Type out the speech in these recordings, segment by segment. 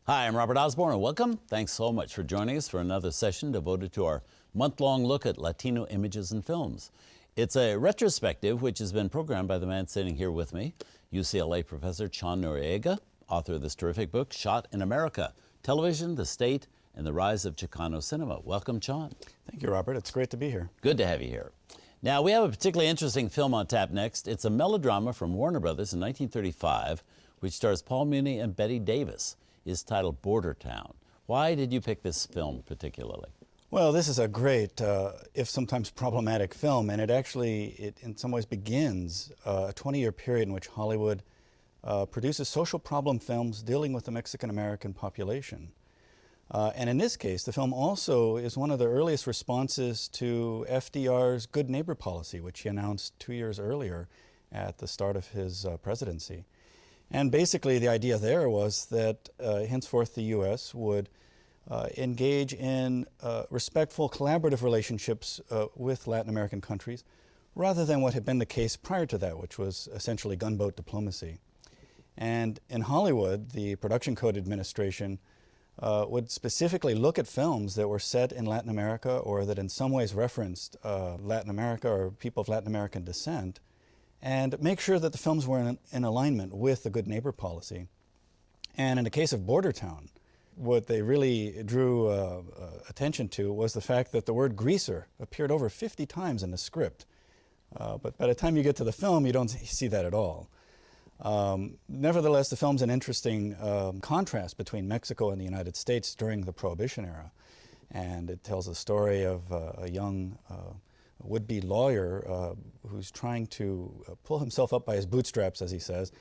Hi, I'm Robert Osborne, and welcome. Thanks so much for joining us for another session devoted to our month-long look at Latino images and films. It's a retrospective which has been programmed by the man sitting here with me, UCLA professor Chon Noriega, author of this terrific book, Shot in America, Television, the State, and the Rise of Chicano Cinema. Welcome, Chon. Thank you, Robert. It's great to be here. Good to have you here. Now, we have a particularly interesting film on tap next. It's a melodrama from Warner Brothers in 1935, which stars Paul Muni and Bette Davis. It's titled Bordertown. Why did you pick this film particularly? Well, this is a great, if sometimes problematic film, and it in some ways begins a 20-year period in which Hollywood produces social problem films dealing with the Mexican-American population. And in this case, the film also is one of the earliest responses to FDR's good neighbor policy, which he announced 2 years earlier at the start of his presidency. And basically the idea there was that henceforth the U.S. would engage in respectful collaborative relationships with Latin American countries, rather than what had been the case prior to that, which was essentially gunboat diplomacy. And in Hollywood, the Production Code Administration would specifically look at films that were set in Latin America or that in some ways referenced Latin America or people of Latin American descent, and make sure that the films were in alignment with the good neighbor policy. And in the case of Bordertown, what they really drew attention to was the fact that the word greaser appeared over 50 times in the script. But by the time you get to the film, you don't see that at all. Nevertheless, the film's an interesting contrast between Mexico and the United States during the Prohibition era. And it tells the story of a young would-be lawyer who's trying to pull himself up by his bootstraps, as he says,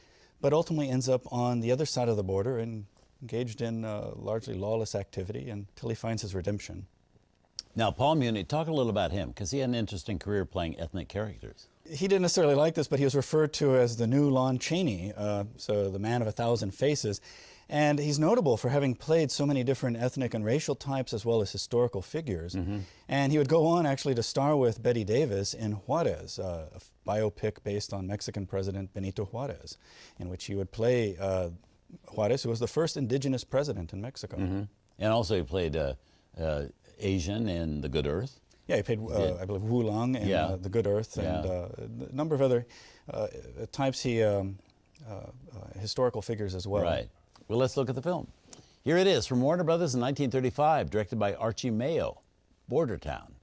but ultimately ends up on the other side of the border and engaged in largely lawless activity until he finds his redemption. Now, Paul Muni, talk a little about him, because he had an interesting career playing ethnic characters. He didn't necessarily like this, but he was referred to as the new Lon Chaney, so the man of 1,000 faces. And he's notable for having played so many different ethnic and racial types as well as historical figures. Mm-hmm. And he would go on actually to star with Bette Davis in Juarez, a biopic based on Mexican President Benito Juarez, in which he would play Juarez, who was the first indigenous president in Mexico. Mm-hmm. And also he played Asian in The Good Earth. Yeah, he played, I believe, Wu Long in The Good Earth, and a number of other types, historical figures as well. Right. Well, let's look at the film. Here it is from Warner Brothers in 1935, directed by Archi Mayo, Bordertown.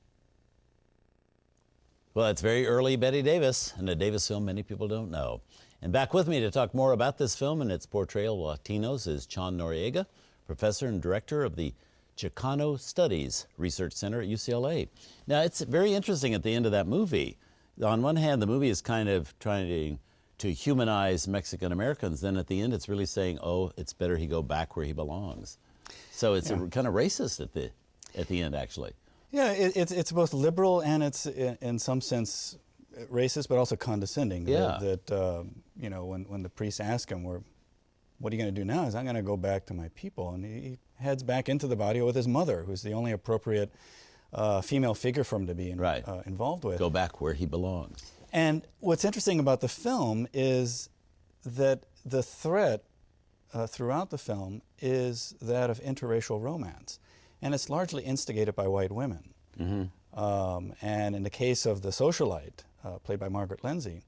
Well, it's very early Bette Davis, and a Davis film many people don't know. And back with me to talk more about this film and its portrayal of Latinos is Chon Noriega, professor and director of the Chicano Studies Research Center at UCLA. Now, it's very interesting at the end of that movie. On one hand, the movie is kind of trying to humanize Mexican Americans. Then at the end, it's really saying, oh, it's better he go back where he belongs. So it's kind of racist at the end, actually. Yeah, it's both liberal and it's in some sense racist, but also condescending. Yeah. That you know, when the priests ask him, "What are you going to do now?" He's, "I'm going to go back to my people," and he heads back into the barrio with his mother, who's the only appropriate female figure for him to be involved with. Go back where he belongs. And what's interesting about the film is that the threat throughout the film is that of interracial romance. And it's largely instigated by white women. Mm-hmm. And in the case of the socialite, played by Margaret Lindsay,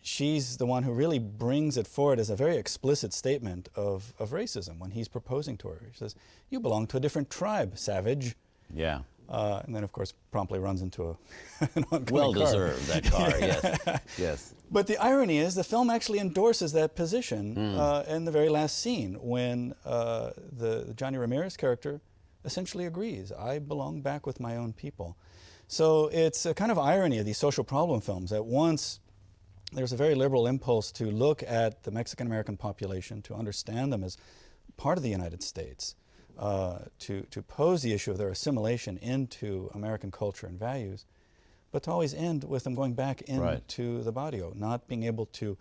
she's the one who really brings it forward as a very explicit statement of racism when he's proposing to her. He says, "You belong to a different tribe, savage." Yeah. And then, of course, promptly runs into an oncoming well-deserved, that car, yes. Yes. But the irony is the film actually endorses that position in the very last scene when the Johnny Ramirez character essentially agrees, "I belong back with my own people." So it's a kind of irony of these social problem films. At once, there's a very liberal impulse to look at the Mexican-American population, to understand them as part of the United States, to pose the issue of their assimilation into American culture and values, but to always end with them going back into the barrio, not being able to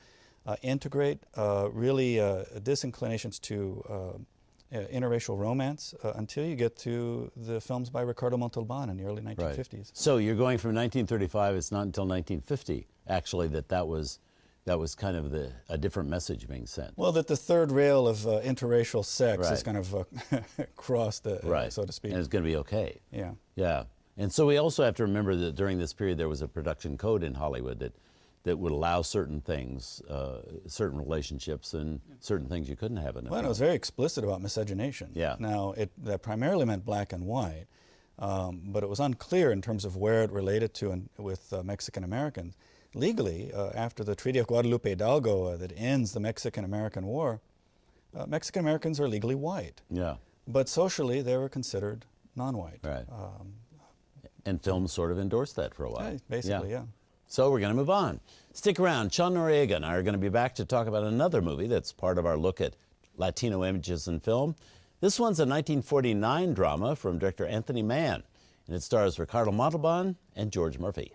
integrate really disinclinations to interracial romance until you get to the films by Ricardo Montalban in the early 1950s. Right. So you're going from 1935, it's not until 1950, actually, that was That was kind of a different message being sent. Well, that the third rail of interracial sex Right. is kind of crossed, Right. so to speak. And it's going to be okay. Yeah. Yeah. And so we also have to remember that during this period there was a production code in Hollywood that would allow certain things, certain relationships and certain things you couldn't have in a Well, film. it was very explicit about miscegenation. Yeah. Now, that primarily meant black and white, but it was unclear in terms of where it related to with Mexican Americans. Legally, after the Treaty of Guadalupe Hidalgo that ends the Mexican-American War, Mexican Americans are legally white. Yeah. But socially, they were considered non-white. Right. And films sort of endorsed that for a while. Basically, yeah. So we're going to move on. Stick around. Chon Noriega and I are going to be back to talk about another movie that's part of our look at Latino images in film. This one's a 1949 drama from director Anthony Mann, and it stars Ricardo Montalban and George Murphy.